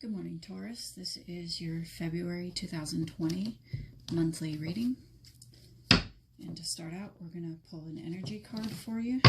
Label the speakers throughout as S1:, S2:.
S1: Good morning, Taurus. This is your February 2020 monthly reading. And to start out, we're going to pull an energy card for you.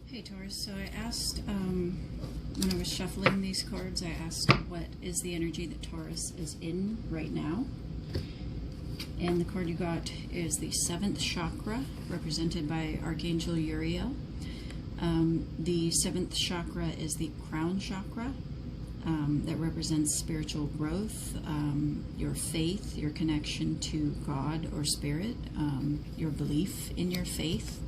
S1: Hey Taurus, so I asked, when I was shuffling these cards, I asked what is the energy that Taurus is in right now. And the card you got is the 7th chakra, represented by Archangel Uriel. The 7th chakra is the crown chakra, that represents spiritual growth, your faith, your connection to God or spirit, your belief in your faith.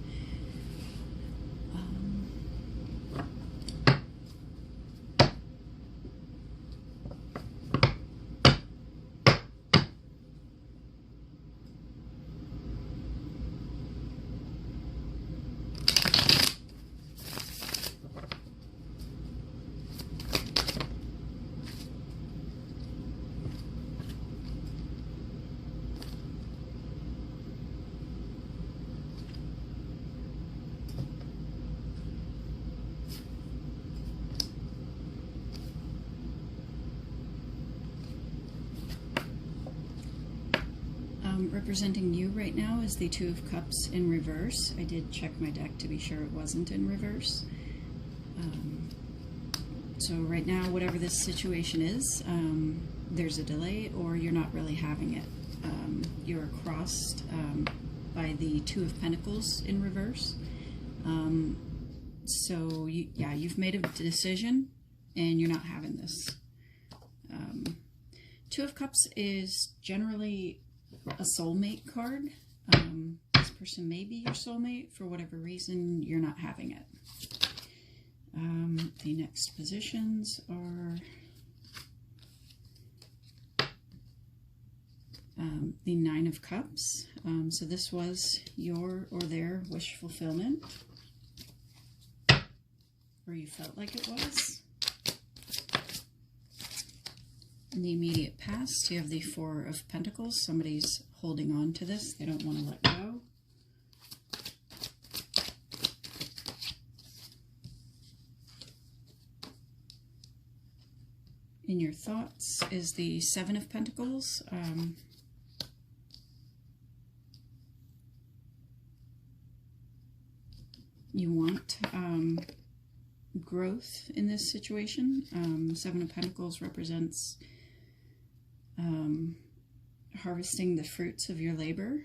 S1: Representing you right now is the 2 of Cups in reverse. I did check my deck to be sure it wasn't in reverse. So right now, whatever this situation is, there's a delay or you're not really having it. You're crossed by the 2 of Pentacles in reverse. So you've made a decision and you're not having this. 2 of Cups is generally a soulmate card. This person may be your soulmate. For whatever reason, you're not having it. The next positions are the 9 of Cups. So this was your or their wish fulfillment, or you felt like it was. In the immediate past, you have the 4 of Pentacles. Somebody's holding on to this. They don't want to let go. In your thoughts is the 7 of Pentacles. You want growth in this situation. 7 of Pentacles represents harvesting the fruits of your labor.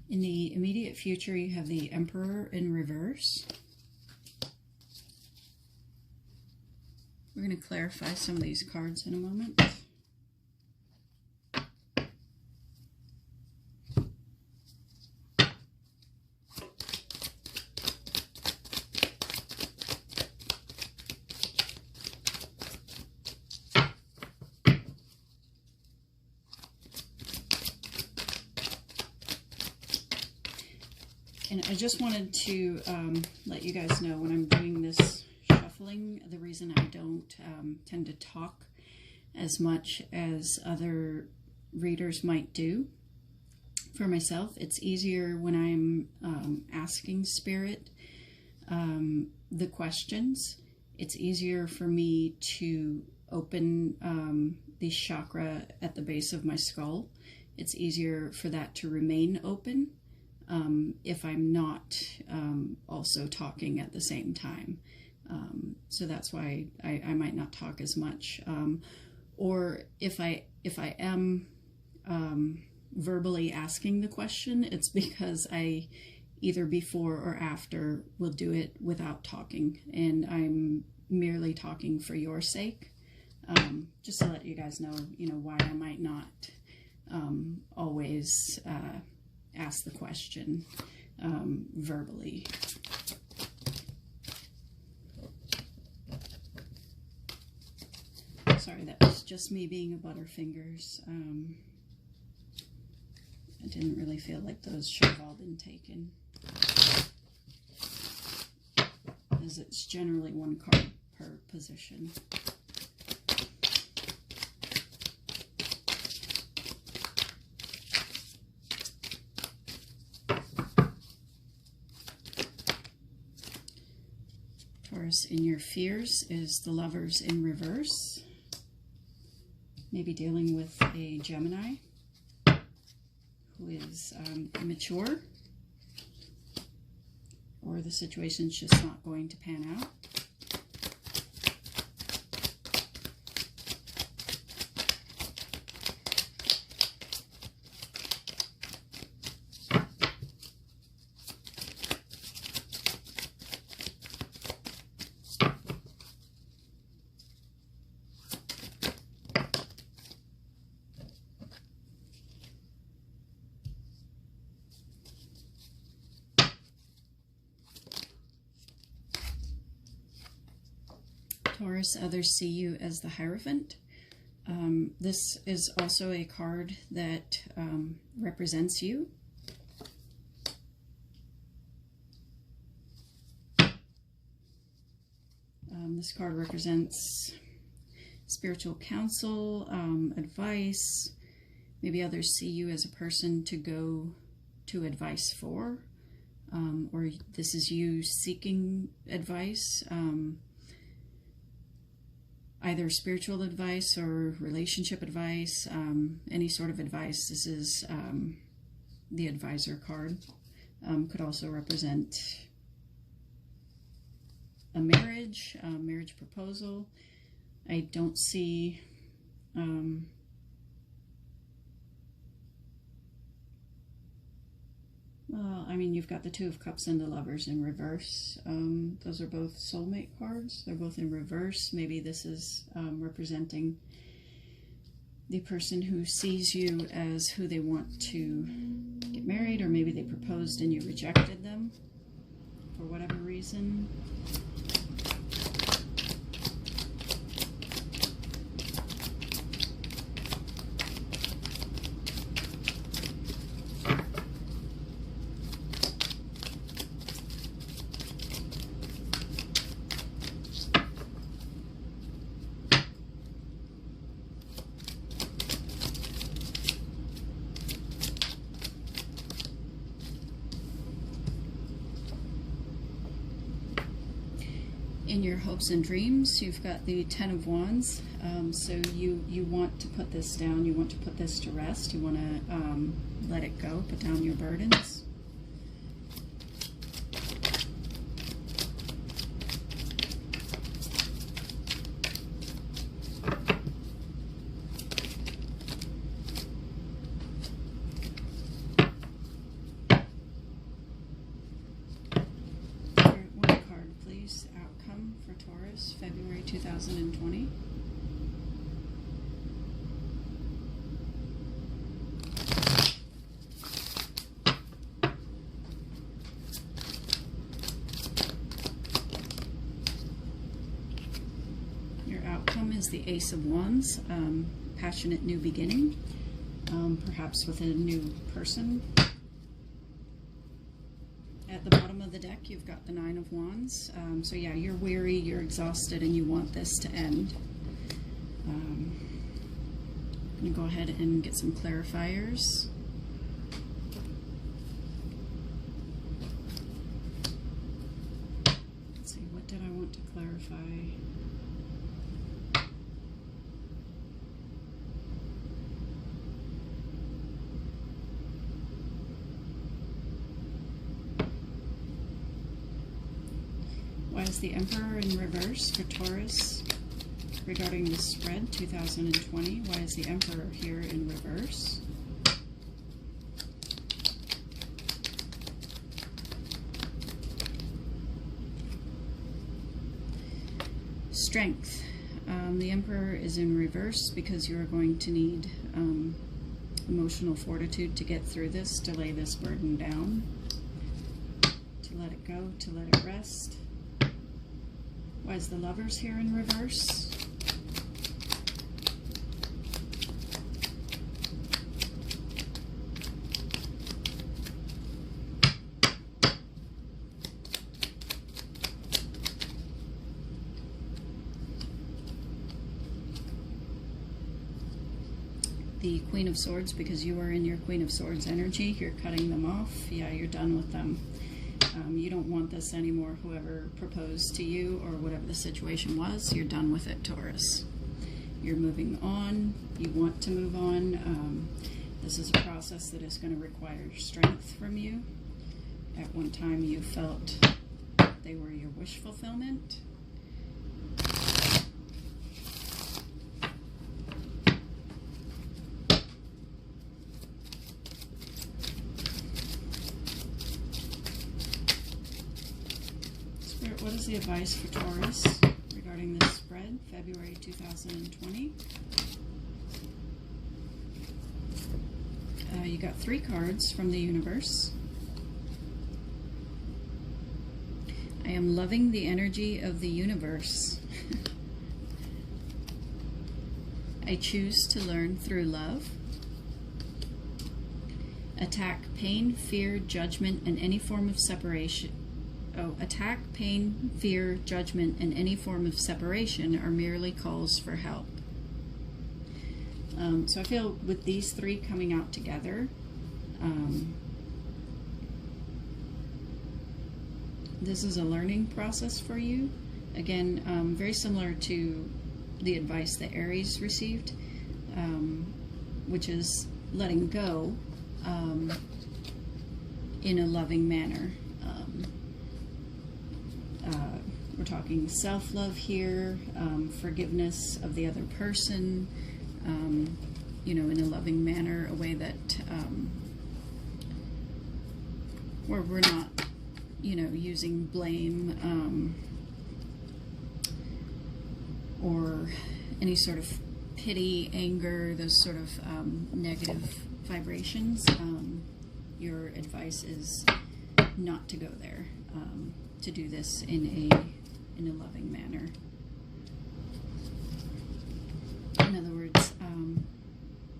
S1: In the immediate future, you have the Emperor in reverse. We're going to clarify some of these cards in a moment. And I just wanted to let you guys know when I'm doing this shuffling, the reason I don't tend to talk as much as other readers might do. For myself, it's easier when I'm asking Spirit the questions. It's easier for me to open the chakra at the base of my skull. It's easier for that to remain open if I'm not also talking at the same time. So that's why I might not talk as much. Or if I am verbally asking the question, it's because I either before or after will do it without talking, and I'm merely talking for your sake. Just to let you guys know, why I might not always ask the question verbally. Sorry, that was just me being a Butterfingers. I didn't really feel like those should have all been taken, as it's generally one card per position. Taurus, in your fears is the Lovers in reverse. Maybe dealing with a Gemini who is immature, or the situation's just not going to pan out. Taurus, others see you as the Hierophant. This is also a card that represents you. This card represents spiritual counsel, advice. Maybe others see you as a person to go to advice for, or this is you seeking advice. Either spiritual advice or relationship advice, any sort of advice. This is the advisor card. Could also represent a marriage, marriage proposal. I don't see well, I mean, you've got the Two of Cups and the Lovers in reverse. Those are both soulmate cards. They're both in reverse. Maybe this is representing the person who sees you as who they want to get married, or maybe they proposed and you rejected them for whatever reason. In your hopes and dreams, you've got the Ten of Wands. So you want to put this down. You want to put this to rest. You want to let it go. Put down your burdens. For Taurus, February 2020. Your outcome is the Ace of Wands, passionate new beginning, perhaps with a new person. At the bottom of the deck, you've got the Nine of Wands. So yeah, you're weary, you're exhausted, and you want this to end. I'm going to go ahead and get some clarifiers. Let's see, what did I want to clarify? Why is the Emperor in reverse for Taurus regarding the spread 2020? Why is the Emperor here in reverse? Strength. The Emperor is in reverse because you are going to need emotional fortitude to get through this, to lay this burden down, to let it go, to let it rest. Why is the Lovers here in reverse? The Queen of Swords, because you are in your Queen of Swords energy, you're cutting them off. Yeah, you're done with them. You don't want this anymore. Whoever proposed to you or whatever the situation was, you're done with it, Taurus. You're moving on. You want to move on. This is a process that is going to require strength from you. At one time you felt they were your wish fulfillment. What is the advice for Taurus regarding this spread, February 2020? You got 3 cards from the universe. I am loving the energy of the universe. I choose to learn through love. Attack pain, fear, judgment, and any form of separation. Attack, pain, fear, judgment, and any form of separation are merely calls for help. So I feel with these 3 coming out together, this is a learning process for you. Again, very similar to the advice that Aries received, which is letting go in a loving manner. We're talking self-love here, forgiveness of the other person, you know, in a loving manner, a way that where we're not, you know, using blame or any sort of pity, anger, those sort of negative vibrations. Your advice is not to go there, to do this in a loving manner. In other words,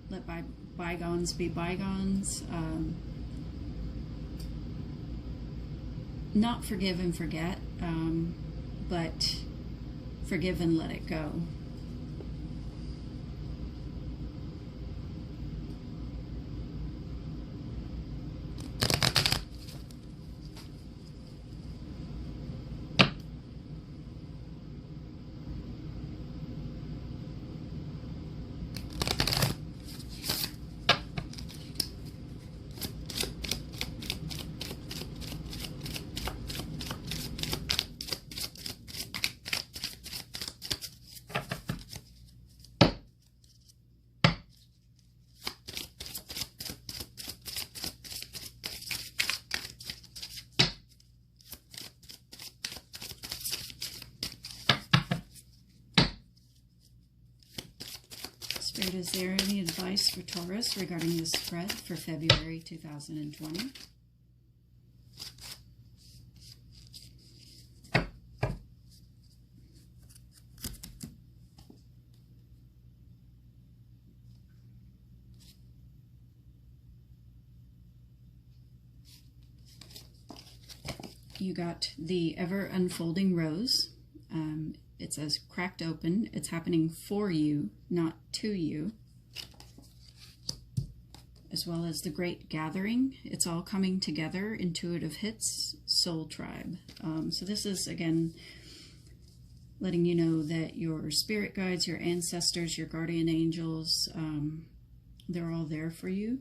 S1: let bygones be bygones. Not forgive and forget, but forgive and let it go. Spirit, is there any advice for Taurus regarding this spread for February 2020? You got the ever unfolding rose. It says cracked open. It's happening for you, not to you. As well as the great gathering. It's all coming together. Intuitive hits, soul tribe. So this is, again, letting you know that your spirit guides, your ancestors, your guardian angels, they're all there for you.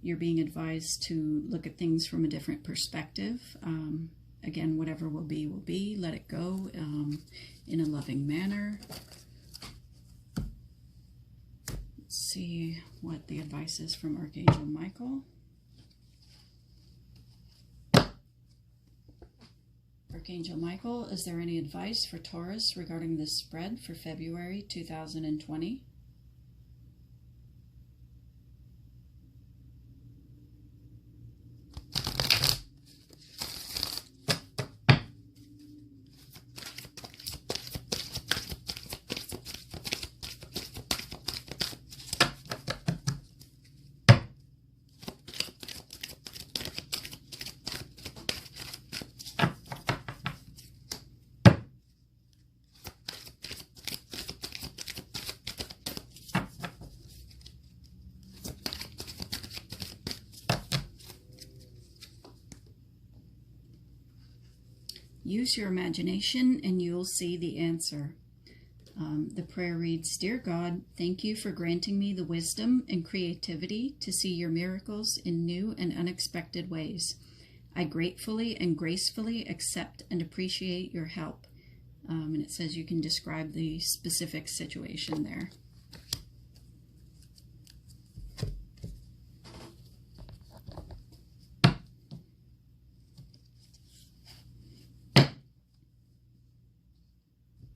S1: You're being advised to look at things from a different perspective. Again, whatever will be, will be. Let it go in a loving manner. Let's see what the advice is from Archangel Michael. Archangel Michael, is there any advice for Taurus regarding this spread for February 2020? Use your imagination and you'll see the answer. The prayer reads, Dear God, thank you for granting me the wisdom and creativity to see your miracles in new and unexpected ways. I gratefully and gracefully accept and appreciate your help. And it says you can describe the specific situation there.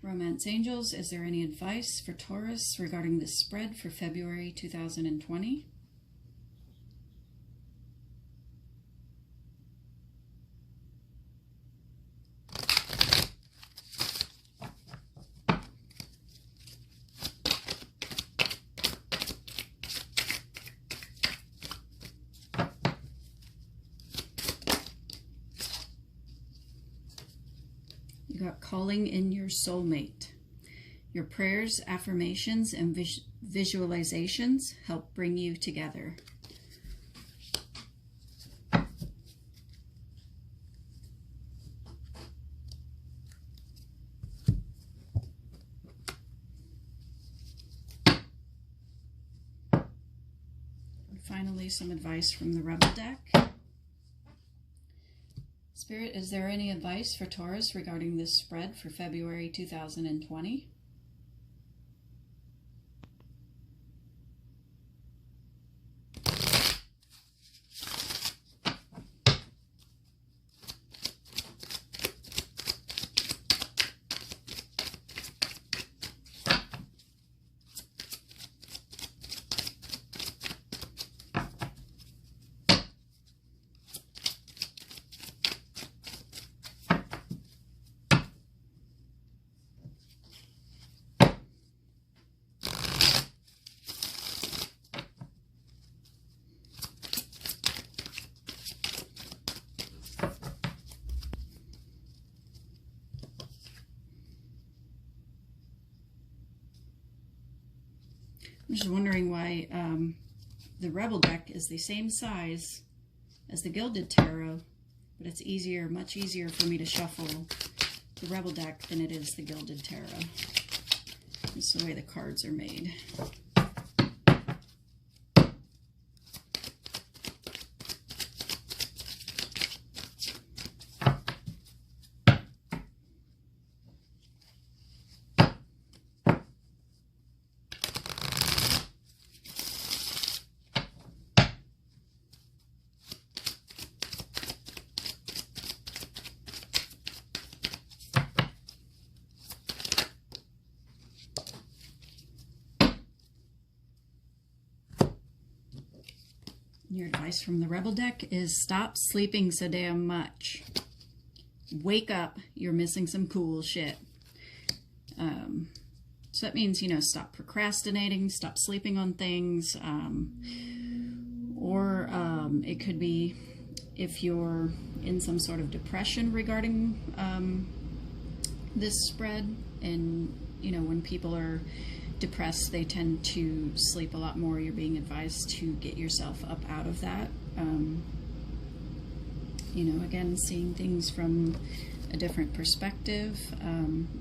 S1: Romance Angels, is there any advice for Taurus regarding this spread for February 2020? You got calling in your soulmate. Your prayers, affirmations, and visualizations help bring you together. And finally, some advice from the Rebel deck. Spirit, is there any advice for Taurus regarding this spread for February 2020? I'm just wondering why the Rebel deck is the same size as the Gilded Tarot, but it's easier, much easier for me to shuffle the Rebel deck than it is the Gilded Tarot. It's the way the cards are made. Your advice from the Rebel deck is stop sleeping so damn much. Wake up, you're missing some cool shit. So that means, you know, stop procrastinating, stop sleeping on things, or it could be if you're in some sort of depression regarding this spread, and you know, when people are depressed, they tend to sleep a lot more. You're being advised to get yourself up out of that. You know, again, seeing things from a different perspective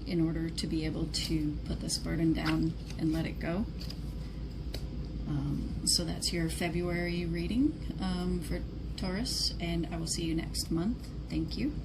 S1: in order to be able to put this burden down and let it go. So that's your February reading for Taurus, and I will see you next month. Thank you.